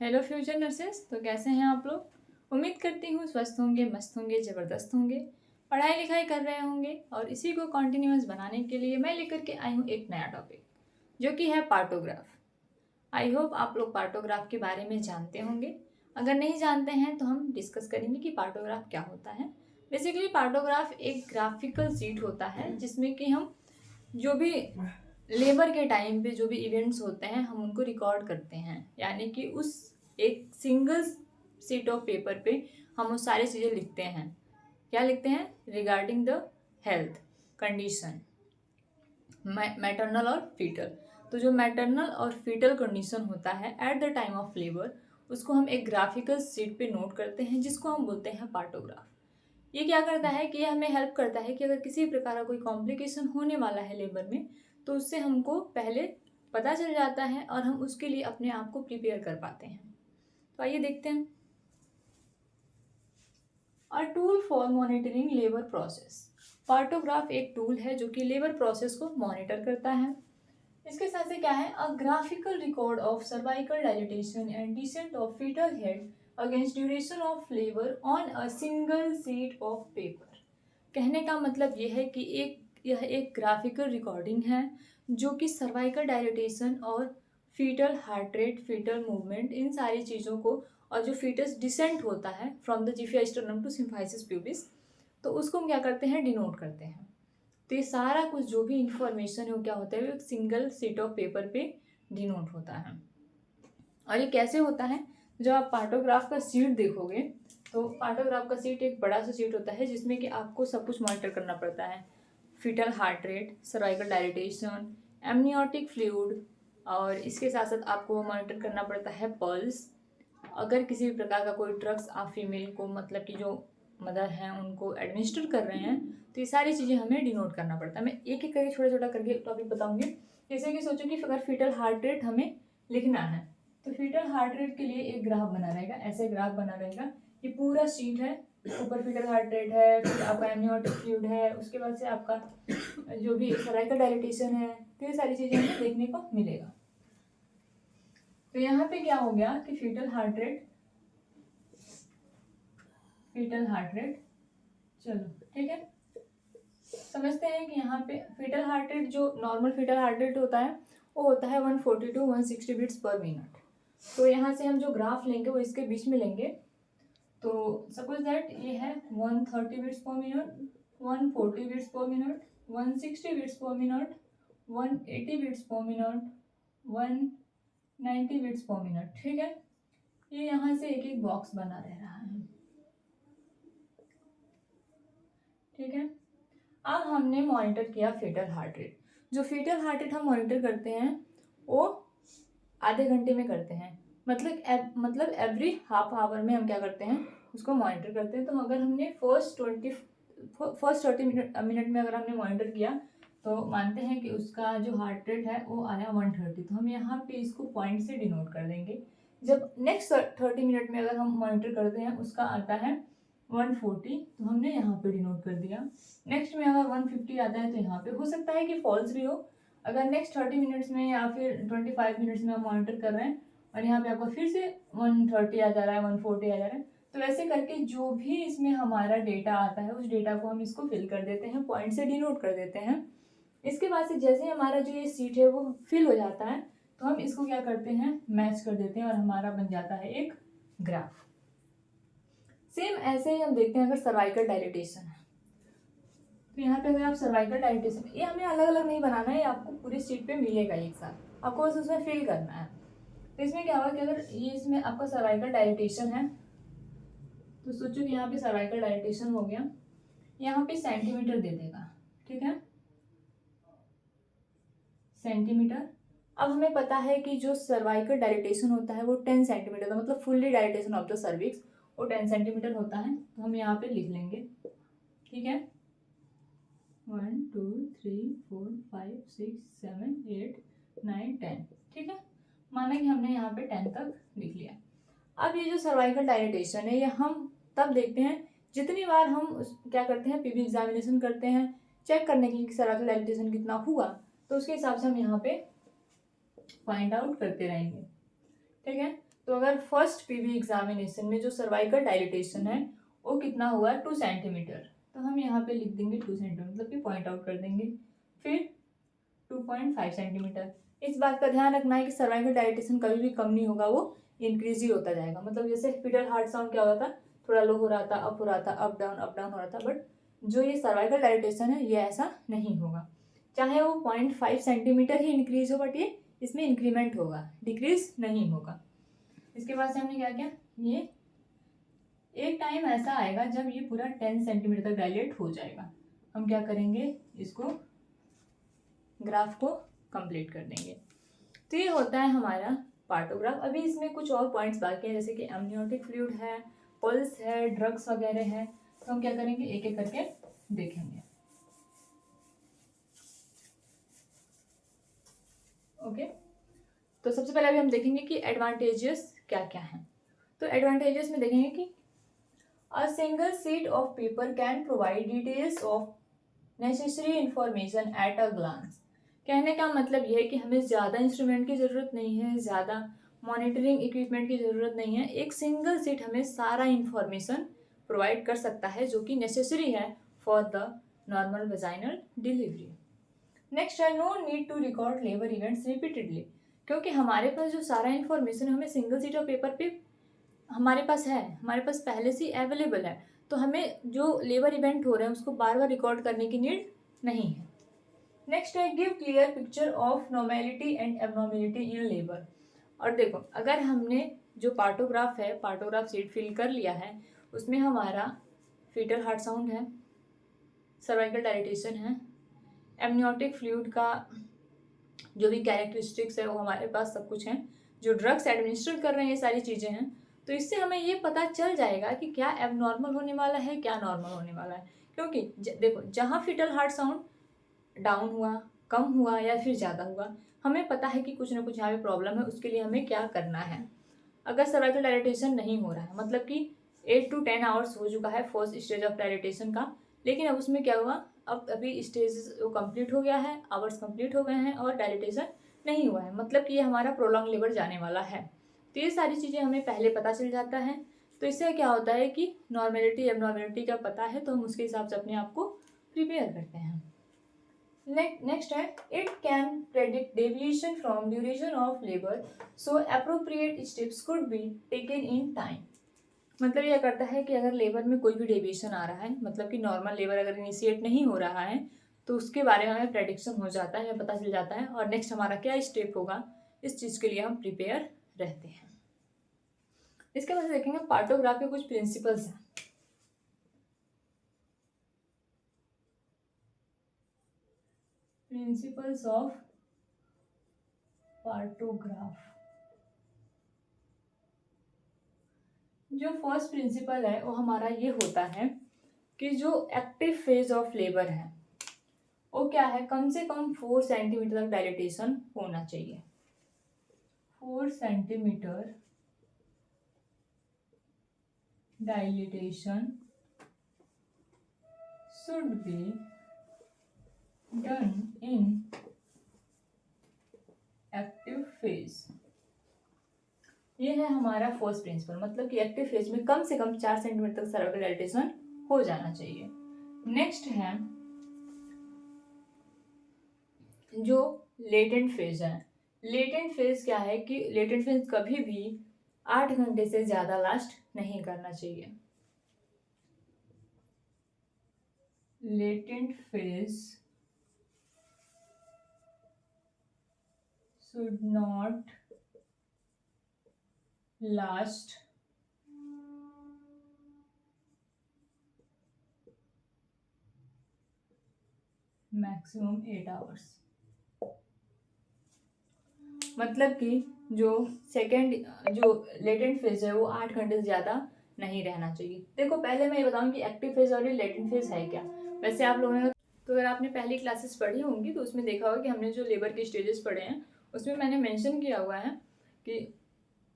Hello future nurses. तो कैसे हैं आप लोग। उम्मीद करती हूँ स्वस्थ होंगे, मस्त होंगे, ज़बरदस्त होंगे, पढ़ाई लिखाई कर रहे होंगे। और इसी को कॉन्टिन्यूस बनाने के लिए मैं लेकर के आई हूँ एक नया टॉपिक, जो कि है पार्टोग्राफ। आई होप आप लोग पार्टोग्राफ के बारे में जानते होंगे। अगर नहीं जानते हैं तो हम डिस्कस करेंगे कि पार्टोग्राफ क्या होता है। बेसिकली पार्टोग्राफ एक ग्राफिकल सीट होता है जिसमें कि हम जो भी लेबर के टाइम पे जो भी इवेंट्स होते हैं हम उनको रिकॉर्ड करते हैं। यानी कि उस एक सिंगल शीट ऑफ पेपर पे हम वो सारी चीज़ें लिखते हैं। क्या लिखते हैं? Regarding the health condition, maternal और फीटल। तो जो मैटरनल और फीटल कंडीशन होता है at the time of labour, उसको हम एक ग्राफिकल शीट पे नोट करते हैं, जिसको हम बोलते हैं पार्टोग्राफ। ये क्या करता है कि ये हमें हेल्प करता है कि अगर किसी प्रकार का कोई कॉम्प्लिकेशन होने वाला है लेबर में, तो उससे हमको पहले पता चल जाता है और हम उसके लिए अपने आप को प्रिपेयर कर पाते हैं। तो आइए देखते हैं। A tool for monitoring labour process. Partograph एक टूल है जो कि लेबर प्रोसेस को मॉनिटर करता है। इसके साथ से क्या है? A graphical record of cervical dilatation and descent of fetal head against duration of labour on a single sheet of paper. कहने का मतलब ये है कि यह एक ग्राफिकल रिकॉर्डिंग है जो कि सर्वाइकल डायलिटेशन और foetal heart rate, foetal movement, इन सारी चीज़ों को, और जो फीटस डिसेंट होता है from the xiphoid to symphysis pubis, तो उसको हम क्या करते हैं? डिनोट करते हैं। तो ये सारा कुछ जो भी इंफॉर्मेशन है वो क्या होता है? वो एक सिंगल शीट ऑफ पेपर पे डिनोट होता है। और ये कैसे होता है? जब आप पार्टोग्राफ का शीट देखोगे तो पार्टोग्राफ का शीट एक बड़ा सा शीट होता है जिसमें कि आपको सब कुछ मॉनिटर करना पड़ता है। Fetal heart rate, cervical dilatation, amniotic fluid, और इसके साथ साथ आपको मॉनिटर करना पड़ता है पल्स। अगर किसी भी प्रकार का कोई ड्रग्स आप फीमेल को, मतलब कि जो मदर हैं, उनको एडमिनिस्टर कर रहे हैं, तो ये सारी चीज़ें हमें डिनोट करना पड़ता है। मैं एक एक करके छोटा छोटा करके टॉपिक बताऊंगी। जैसे कि सोचो कि अगर फीटल हार्ट रेट हमें लिखना है, तो फीटल हार्ट रेट के लिए एक ग्राफ बना रहेगा, ऐसे ग्राफ बना रहेगा। ये पूरा शीट है, ऊपर फीटल हार्ट रेट है, फिर आपका एमनियोटिक फ्लूइड है, उसके बाद से आपका जो भी सर्वाइकल डायलिटेशन है, तो ये सारी चीज़ें हमें देखने को मिलेगा। तो यहाँ पे क्या हो गया कि फीटल हार्ट रेट, चलो ठीक है, समझते हैं कि यहाँ पे फीटल हार्ट रेट, जो नॉर्मल फीटल हार्ट रेट होता है वो होता है 140 to 160 बीट्स पर मिनट। तो यहाँ से हम जो ग्राफ लेंगे वो इसके बीच में लेंगे। तो सपोज दैट ये है 130 beats per minute, 140 beats per minute, 160 beats per minute, 180 beats per minute, 190 beats per minute. ठीक है, ये यहाँ से एक एक बॉक्स बना रह रहा है। ठीक है, अब हमने मॉनिटर किया फीटल हार्ट रेट। जो फीटल हार्ट रेट हम मॉनिटर करते हैं वो आधे घंटे में करते हैं, मतलब एवरी हाफ आवर में हम क्या करते हैं? उसको मॉनिटर करते हैं। तो अगर हमने फर्स्ट 30 मिनट में अगर हमने मॉनिटर किया, तो मानते हैं कि उसका जो हार्ट रेट है वो आया 130, तो हम यहाँ पे इसको पॉइंट से डिनोट कर देंगे। जब नेक्स्ट 30 मिनट में अगर हम मॉनिटर करते हैं, उसका आता है 140, तो हमने यहाँ पे डिनोट कर दिया। नेक्स्ट में अगर 150 आता है तो यहाँ पे हो सकता है कि फॉल्स भी हो। अगर नेक्स्ट 30 मिनट्स में या फिर 25 मिनट्स में हम मॉनिटर कर रहे हैं और यहाँ पे आपको फिर से 130 आ जा रहा है, 140 आ जा रहा है, तो वैसे करके जो भी इसमें हमारा डेटा आता है उस डेटा को हम इसको फिल कर देते हैं, पॉइंट से डिनोट कर देते हैं। इसके बाद से जैसे हमारा जो ये सीट है वो फिल हो जाता है, तो हम इसको क्या करते हैं? मैच कर देते हैं और हमारा बन जाता है एक ग्राफ। सेम ऐसे ही हम देखते हैं अगर सर्वाइकल डायलिटेशन है, तो यहाँ पे अगर आप सर्वाइकल डायलिटेशन, ये हमें अलग अलग नहीं बनाना है, आपको पूरी शीट पे मिलेगा एक साथ, आपको बस उसमें फिल करना है। तो इसमें क्या होगा कि अगर ये इसमें आपका सर्वाइकल डायलिटेशन है, तो सोचो कि यहाँ पे सर्वाइकल डायलिटेशन हो गया, यहाँ पे सेंटीमीटर दे देगा। ठीक है, सेंटीमीटर। अब हमें पता है कि जो सर्वाइकल डायलिटेशन होता है वो 10 सेंटीमीटर का, मतलब fully dilatation of the cervix वो 10 सेंटीमीटर होता है। तो हम यहाँ पे लिख लेंगे। ठीक है, 1 2 3 4 5 6 7 8 9 10। ठीक है, माना कि हमने यहाँ पे 10 तक लिख लिया। अब ये जो सर्वाइकल डायलिटेशन है ये हम तब देखते हैं जितनी बार हम क्या करते हैं? पीबी एग्जामिनेशन करते हैं, चेक करने के लिए कि सर्वाइकल डायलिटेशन कितना हुआ, तो उसके हिसाब से हम यहाँ पे फाइंड आउट करते रहेंगे। ठीक है, तो अगर फर्स्ट पीवी एग्जामिनेशन में जो सर्वाइकल डायलिटेशन है वो कितना हुआ 2 सेंटीमीटर, तो हम यहाँ पे लिख देंगे 2 सेंटीमीटर, मतलब कि पॉइंट आउट कर देंगे। फिर 2.5 सेंटीमीटर। इस बात का ध्यान रखना है कि सर्वाइकल डायलिटेशन कभी भी कम नहीं होगा, वो इंक्रीज ही होता जाएगा। मतलब जैसे फिटल हार्ट साउंड क्या होता था, थोड़ा लो हो रहा था, अप हो रहा था, अप डाउन हो रहा था, बट जो ये सर्वाइकल डायलिटेशन है ये ऐसा नहीं होगा। चाहे वो 0.5 सेंटीमीटर ही इंक्रीज हो, बट ये इसमें इंक्रीमेंट होगा, डिक्रीज नहीं होगा। इसके बाद से हमने क्या किया, ये एक टाइम ऐसा आएगा जब ये पूरा 10 सेंटीमीटर तक डायलेट हो जाएगा। हम क्या करेंगे, इसको ग्राफ को कंप्लीट कर देंगे। तो ये होता है हमारा पार्टोग्राफ। अभी इसमें कुछ और पॉइंट्स बाकी हैं, जैसे कि एमनियोटिक फ्लूइड है, पल्स है, ड्रग्स वगैरह है, तो हम क्या करेंगे, एक एक करके देखेंगे। ओके, तो सबसे पहले अभी हम देखेंगे कि एडवांटेजेस क्या क्या हैं। तो एडवांटेजेस में देखेंगे कि a single sheet of paper can provide details of necessary information at a glance. कहने का मतलब यह है कि हमें ज़्यादा इंस्ट्रूमेंट की ज़रूरत नहीं है, ज़्यादा मॉनिटरिंग इक्विपमेंट की ज़रूरत नहीं है। एक सिंगल सीट हमें सारा इंफॉर्मेशन प्रोवाइड कर सकता है जो कि नेसेसरी है for the normal vaginal delivery. Next है, no need to record labour events repeatedly, क्योंकि हमारे पास जो सारा इंफॉर्मेशन हमें सिंगल सीट ऑफ पेपर पे हमारे पास है, हमारे पास पहले से अवेलेबल है, तो हमें जो लेबर इवेंट हो रहे हैं उसको बार बार रिकॉर्ड करने की नीड नहीं है। नेक्स्ट है, give clear picture of normality and abnormality in labour. और देखो, अगर हमने जो पार्टोग्राफ है, पार्टोग्राफ सीट फिल कर लिया है, उसमें हमारा फीटल हार्ट साउंड है, सर्वाइकल डायलिटेशन है, एमनियोटिक फ्लूइड का जो भी कैरेक्टरिस्टिक्स है वो हमारे पास सब कुछ है, जो ड्रग्स एडमिनिस्टर कर रहे हैं ये सारी चीज़ें हैं, तो इससे हमें ये पता चल जाएगा कि क्या एबनॉर्मल होने वाला है, क्या नॉर्मल होने वाला है। क्योंकि देखो, जहाँ फीटल हार्ट साउंड डाउन हुआ, कम हुआ या फिर ज़्यादा हुआ, हमें पता है कि कुछ ना कुछ यहाँ पे प्रॉब्लम है, उसके लिए हमें क्या करना है। अगर सर्वाइकल डायलिटेशन नहीं हो रहा है, मतलब कि 8 to 10 आवर्स हो चुका है फर्स्ट स्टेज ऑफ डायलिटेशन का, लेकिन अब उसमें क्या हुआ, अब अभी स्टेज वो कंप्लीट हो गया है, आवर्स कंप्लीट हो गए हैं और डायलिटेशन नहीं हुआ है, मतलब कि ये हमारा प्रोलॉन्ग लेबर जाने वाला है। तो ये सारी चीज़ें हमें पहले पता चल जाता है। तो इससे क्या होता है कि नॉर्मेलिटी एबनॉर्मेलिटी का पता है, तो हम उसके हिसाब से अपने आप को प्रिपेयर करते हैं। नेक्स्ट है, it can predict deviation from duration of labour, so appropriate steps could be taken in time. मतलब यह करता है कि अगर लेबर में कोई भी डेविएशन आ रहा है, मतलब कि नॉर्मल लेबर अगर इनिशिएट नहीं हो रहा है, तो उसके बारे में हमें प्रेडिक्शन हो जाता है, पता चल जाता है, और नेक्स्ट हमारा क्या स्टेप होगा, इस चीज़ के लिए हम प्रिपेयर रहते हैं। इसके बाद देखेंगे पार्टोग्राफ के कुछ प्रिंसिपल्स हैं। Principles of partograph. जो फर्स्ट प्रिंसिपल है वो हमारा ये होता है कि जो एक्टिव फेज ऑफ लेबर है वो क्या है, कम से कम 4 सेंटीमीटर तक डायलिटेशन होना चाहिए। 4 centimetre dilatation should be done in active phase. ये है हमारा फर्स्ट प्रिंसिपल, मतलब कि एक्टिव फेज में कम से कम 4 सेंटीमीटर तक सर्वाइकल डायलिटेशन हो जाना चाहिए। नेक्स्ट है जो लेटेंट फेज है। लेटेंट फेज क्या है कि लेटेंट फेज कभी भी 8 घंटे से ज़्यादा लास्ट नहीं करना चाहिए। Latent phase should not last maximum 8 hours. मतलब कि जो सेकेंड जो लेटेंट फेज है वो 8 घंटे से ज़्यादा नहीं रहना चाहिए। देखो, पहले मैं ये बताऊँ कि एक्टिव फेज और लेटेंट फेज है क्या। वैसे आप लोगों ने, तो अगर आपने पहली क्लासेस पढ़ी होंगी तो उसमें देखा होगा कि हमने जो लेबर के स्टेजेस पढ़े हैं उसमें मैंने मेंशन किया हुआ है कि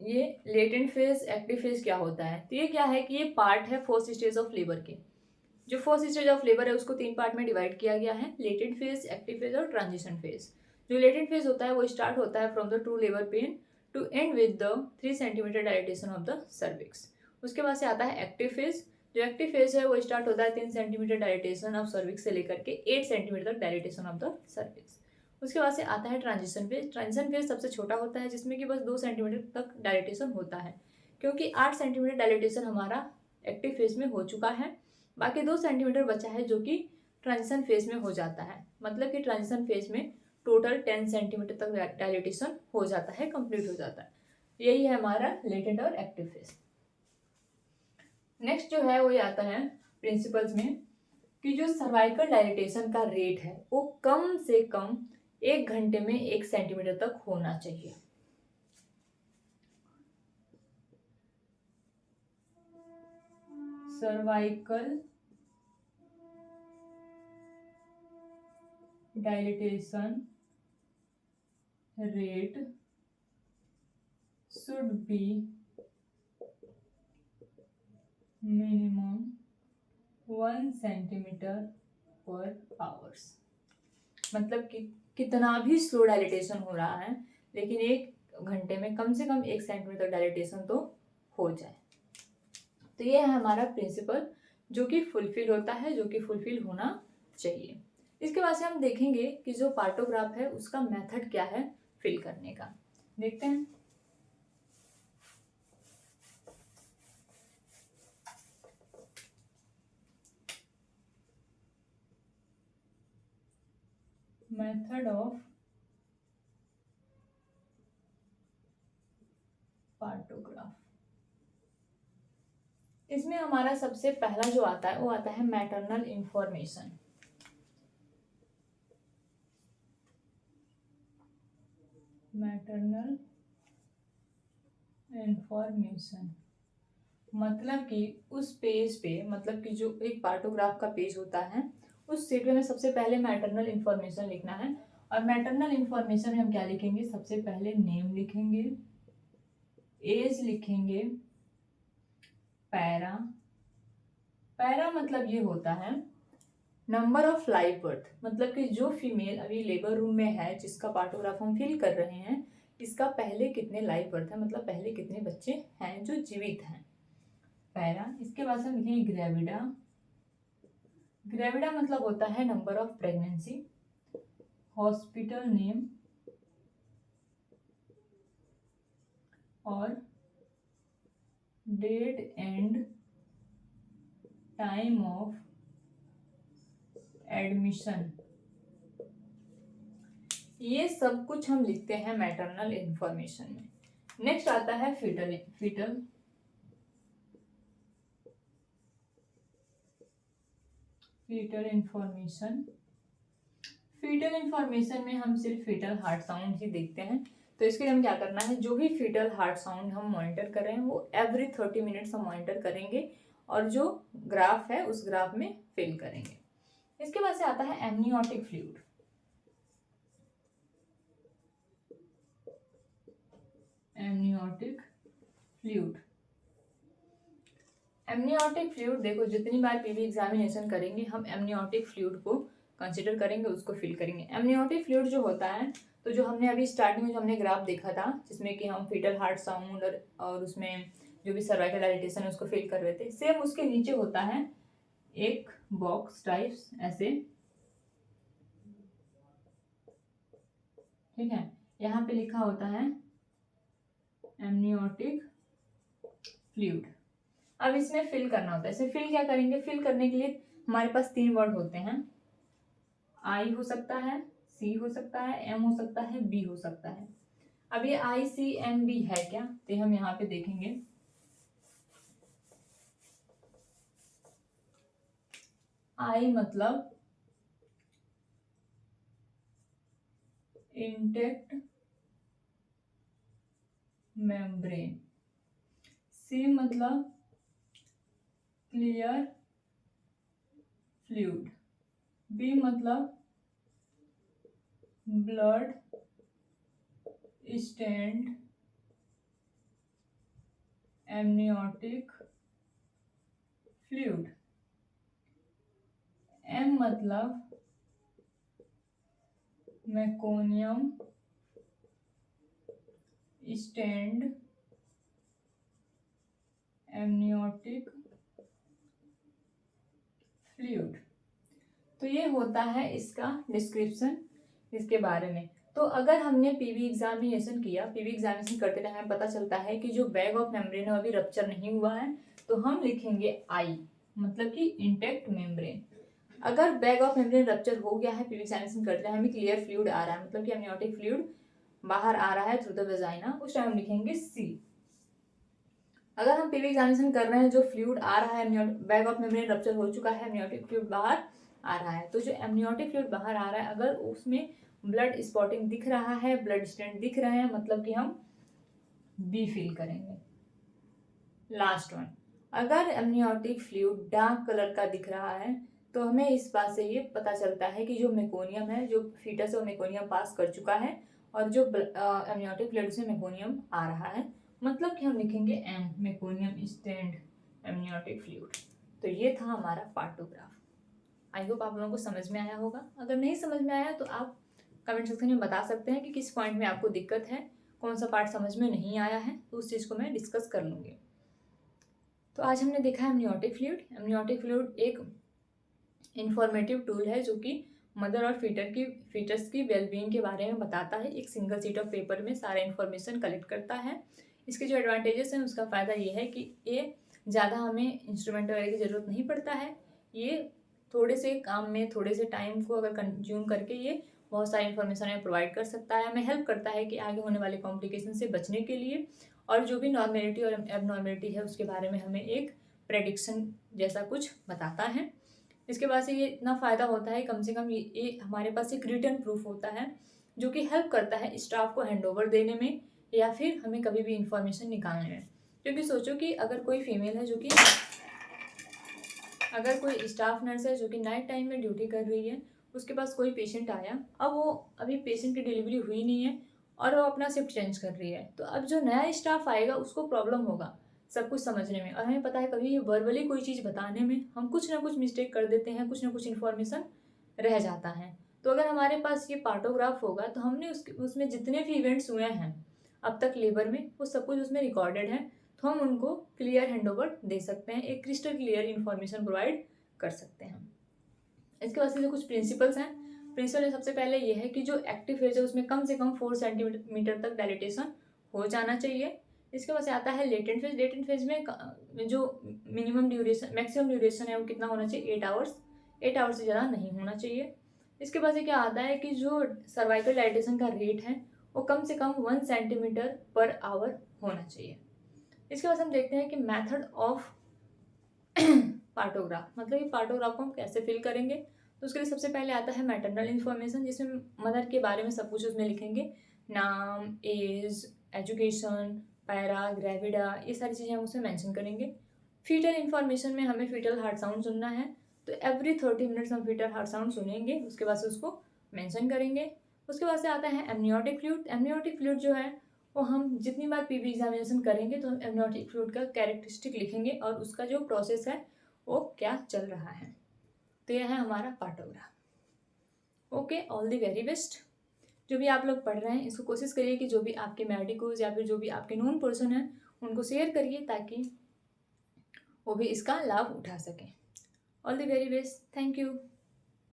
ये लेटेंट फेज, एक्टिव फेज क्या होता है। तो ये क्या है कि ये पार्ट है फर्स्ट स्टेज ऑफ लेबर के। जो फर्स्ट स्टेज ऑफ लेबर है उसको 3 पार्ट में डिवाइड किया गया है, लेटेंट फेज, एक्टिव फेज और ट्रांजिशन फेज। जो लेटेंट फेज होता है वो स्टार्ट होता है from the true labour pain to end with the 3 centimetre dilatation of the cervix. उसके बाद से आता है एक्टिव फेज। जो एक्टिव फेज है वो स्टार्ट होता है 3 सेंटीमीटर डायलेटेशन ऑफ सर्विक्स से लेकर के 8 सेंटीमीटर तक डायलेटेशन ऑफ द सर्विक्स। उसके बाद से आता है ट्रांजिशन फेज। ट्रांजिशन फेज सबसे छोटा होता है जिसमें कि बस 2 सेंटीमीटर तक डायलेटेशन होता है, क्योंकि 8 सेंटीमीटर डायलेटेशन हमारा एक्टिव फेज में हो चुका है, बाकी 2 सेंटीमीटर बचा है जो कि ट्रांजिशन फेज में हो जाता है। मतलब कि ट्रांजिशन फेज में टोटल 10 सेंटीमीटर तक डायलेटेशन हो जाता है, कंप्लीट हो जाता है। यही है हमारा लेटेंट और एक्टिव फेज। नेक्स्ट जो है वो ये आता है प्रिंसिपल्स में कि जो सर्वाइकल डायलेटेशन का रेट है वो कम से कम 1 घंटे में 1 सेंटीमीटर तक होना चाहिए। Cervical dilatation rate should be minimum 1 centimetre पर आवर्स। मतलब कि कितना भी स्लो डायलेटेशन हो रहा है लेकिन 1 घंटे में कम से कम 1 सेंटीमीटर डायलेटेशन तो हो जाए। तो ये है हमारा प्रिंसिपल जो कि फुलफिल होता है, जो कि फुलफिल होना चाहिए। इसके बाद से हम देखेंगे कि जो पार्टोग्राफ है उसका मेथड क्या है फिल करने का। देखते हैं। Method of partograph. इसमें हमारा सबसे पहला जो आता है वो आता है मैटरनल इंफॉर्मेशन। मैटरनल इंफॉर्मेशन मतलब कि उस पेज पे, मतलब कि जो एक पार्टोग्राफ का पेज होता है उस सीट में सबसे पहले मैटरनल इंफॉर्मेशन लिखना है। और मैटरनल इंफॉर्मेशन में हम क्या लिखेंगे? सबसे पहले नेम लिखेंगे, एज लिखेंगे, पैरा। पैरा मतलब ये होता है नंबर ऑफ लाइव बर्थ, मतलब कि जो फीमेल अभी लेबर रूम में है जिसका पार्टोग्राफ हम फिल कर रहे हैं, इसका पहले कितने लाइव बर्थ है, मतलब पहले कितने बच्चे हैं जो जीवित हैं, पैरा। इसके बाद हम लिखेंगे ग्रेविडा। ग्रेविडा मतलब होता है number of pregnancy, hospital name और date and time of admission. ये सब कुछ हम लिखते हैं मैटरनल इंफॉर्मेशन में। नेक्स्ट आता है फीटल इंफॉर्मेशन। फीटल इंफॉर्मेशन में हम सिर्फ फीटल हार्ट साउंड ही देखते हैं। तो इसके लिए हम क्या करना है, जो भी फीटल हार्ट साउंड हम मॉनिटर कर रहे हैं वो एवरी 30 मिनट्स हम मॉनिटर करेंगे और जो ग्राफ है उस ग्राफ में फिल करेंगे। इसके बाद से आता है amniotic fluid. Amniotic fluid. Amniotic fluid देखो, जितनी बार पीवी एग्जामिनेशन करेंगे हम एमनियोटिक फ्लूइड को कंसिडर करेंगे, उसको फिल करेंगे। एमनियोटिक फ्लूइड जो होता है, तो जो हमने अभी स्टार्टिंग में जो हमने ग्राफ देखा था जिसमें कि हम फीटल हार्ट साउंड और उसमें जो भी सर्वाइकल डायलेटेशन है उसको फिल कर रहे थे, सेम उसके नीचे होता है एक बॉक्स टाइप्स ऐसे, ठीक है। यहाँ पे लिखा होता है एमनियोटिक फ्लूइड। अब इसमें फिल करना होता है। इसे फिल क्या करेंगे? फिल करने के लिए हमारे पास 3 वर्ड होते हैं, आई हो सकता है, सी हो सकता है, एम हो सकता है, बी हो सकता है। अब ये आई सी एम बी है क्या, तो हम यहाँ पे देखेंगे। आई मतलब इंटेक्ट मेम्ब्रेन, सी मतलब क्लियर फ्लूइड, बी मतलब blood stained amniotic fluid, M मतलब मेकोनियम स्टैंड एमनियोटिक फ्लूइड। तो ये होता है इसका डिस्क्रिप्शन इसके बारे में। तो अगर हमने पीवी एग्जामिनेशन किया, पीवी एग्जामिनेशन करते टाइम हमें पता चलता है कि जो बैग ऑफ मेम्ब्रेन है अभी रप्चर नहीं हुआ है, तो हम लिखेंगे आई, मतलब कि इंटेक्ट मेम्ब्रेन। अगर बैग ऑफ मेम्ब्रेन रप्चर हो गया है, पीवी एग्जामिनेशन करते टाइम हमें क्लियर फ्लूइड आ रहा है, मतलब कि एमनियोटिक फ्लूइड बाहर आ रहा है थ्रू द वेजाइना, उस टाइम हम लिखेंगे सी। अगर हम पीवी एग्जामिनेशन कर रहे हैं, जो फ्लूइड आ रहा है, बैग ऑफ मेम्ब्रेन रप्चर हो चुका है, एमनियोटिक फ्लूइड बाहर आ रहा है, तो जो एमनियोटिक फ्लूइड बाहर आ रहा है अगर उसमें ब्लड स्पॉटिंग दिख रहा है, ब्लड स्टेंट दिख रहे हैं, मतलब कि हम बी फिल करेंगे। लास्ट वन, अगर एमनियोटिक फ्लूइड डार्क कलर का दिख रहा है तो हमें इस बात से ये पता चलता है कि जो मेकोनियम है, जो फीटस है वो मेकोनियम पास कर चुका है और जो एमनियोटिक फ्लूइड से मेकोनियम आ रहा है, मतलब कि हम लिखेंगे M, meconium stained amniotic fluid. तो ये था हमारा पार्टोग्राफ। आई होप आप लोगों को समझ में आया होगा। अगर नहीं समझ में आया तो आप कमेंट सेक्शन में बता सकते हैं कि किस पॉइंट में आपको दिक्कत है, कौन सा पार्ट समझ में नहीं आया है, तो उस चीज़ को मैं डिस्कस कर लूँगी। तो आज हमने देखा एमनियोटिक फ्लूइड। एमनियोटिक फ्लूइड एक इंफॉर्मेटिव टूल है जो कि मदर और फीटस की वेलबींग के बारे में बताता है। एक सिंगल शीट ऑफ पेपर में सारा इन्फॉर्मेशन कलेक्ट करता है। इसके जो एडवांटेजेस हैं उसका फ़ायदा ये है कि ये ज़्यादा हमें इंस्ट्रूमेंट वगैरह की ज़रूरत नहीं पड़ता है। ये थोड़े से काम में, थोड़े से टाइम को अगर कंज्यूम करके ये बहुत सारी इन्फॉर्मेशन हमें प्रोवाइड कर सकता है, हमें हेल्प करता है कि आगे होने वाले कॉम्प्लिकेशन से बचने के लिए, और जो भी नॉर्मेलिटी और एबनॉर्मेलिटी है उसके बारे में हमें एक प्रेडिक्शन जैसा कुछ बताता है। इसके बाद से ये इतना फ़ायदा होता है, कम से कम ये हमारे पास एक रिटर्न प्रूफ होता है जो कि हेल्प करता है स्टाफ को हैंडओवर देने में या फिर हमें कभी भी इंफॉर्मेशन निकालने में। क्योंकि सोचो कि अगर कोई फीमेल है जो कि अगर कोई स्टाफ नर्स है जो कि नाइट टाइम में ड्यूटी कर रही है, उसके पास कोई पेशेंट आया, अब वो अभी पेशेंट की डिलीवरी हुई नहीं है और वो अपना शिफ्ट चेंज कर रही है, तो अब जो नया स्टाफ आएगा उसको प्रॉब्लम होगा सब कुछ समझने में, और हमें पता है कभी वर्बली कोई चीज़ बताने में हम कुछ ना कुछ मिस्टेक कर देते हैं, कुछ ना कुछ इन्फॉर्मेशन रह जाता है। तो अगर हमारे पास ये पार्टोग्राफ होगा तो हमने उसमें जितने भी इवेंट्स हुए हैं अब तक लेबर में, वो सब कुछ उसमें रिकॉर्डेड है, तो हम उनको क्लियर हैंडओवर दे सकते हैं, एक क्रिस्टल क्लियर इन्फॉर्मेशन प्रोवाइड कर सकते हैं। इसके बाद से कुछ प्रिंसिपल्स हैं। प्रिंसिपल सबसे पहले ये है कि जो एक्टिव फेज है उसमें कम से कम 4 सेंटीमीटर तक डायलिटेशन हो जाना चाहिए। इसके बाद से आता है लेटेंट फेज। लेटेंट फेज में जो मिनिमम ड्यूरेशन, मैक्सिमम ड्यूरेशन है वो कितना होना चाहिए, 8 आवर्स। 8 आवर्स से ज़्यादा नहीं होना चाहिए। इसके बाद से क्या आता है कि जो सर्वाइकल डायलिटेशन का रेट है वो कम से कम 1 सेंटीमीटर पर आवर होना चाहिए। इसके बाद हम देखते हैं कि मैथड ऑफ पार्टोग्राफ, मतलब ये पार्टोग्राफ को हम कैसे फिल करेंगे। तो उसके लिए सबसे पहले आता है मैटरनल इन्फॉर्मेशन, जिसमें मदर के बारे में सब कुछ उसमें लिखेंगे, नाम, एज, एजुकेशन, पैरा, ग्रेविडा, ये सारी चीज़ें हम उसमें मेंशन करेंगे। फीटल इन्फॉर्मेशन में हमें फीटल हार्ट साउंड सुनना है, तो एवरी 30 मिनट्स हम फीटल हार्ट साउंड सुनेंगे, उसके बाद से उसको मेंशन करेंगे। उसके बाद से आता है एमनियोटिक फ्लूइड। एमनियोटिक फ्लूइड जो है वो हम जितनी बार पीवी एग्जामिनेशन करेंगे तो हम एमनियोटिक फ्लूइड का कैरेक्टरिस्टिक लिखेंगे और उसका जो प्रोसेस है वो क्या चल रहा है। तो यह है हमारा partograph. Okay, all the very best. जो भी आप लोग पढ़ रहे हैं इसको कोशिश करिए कि जो भी आपके मेडिकोज या फिर जो भी आपके नोन पर्सन हैं उनको शेयर करिए ताकि वो भी इसका लाभ उठा सकें। All the very best, thank you.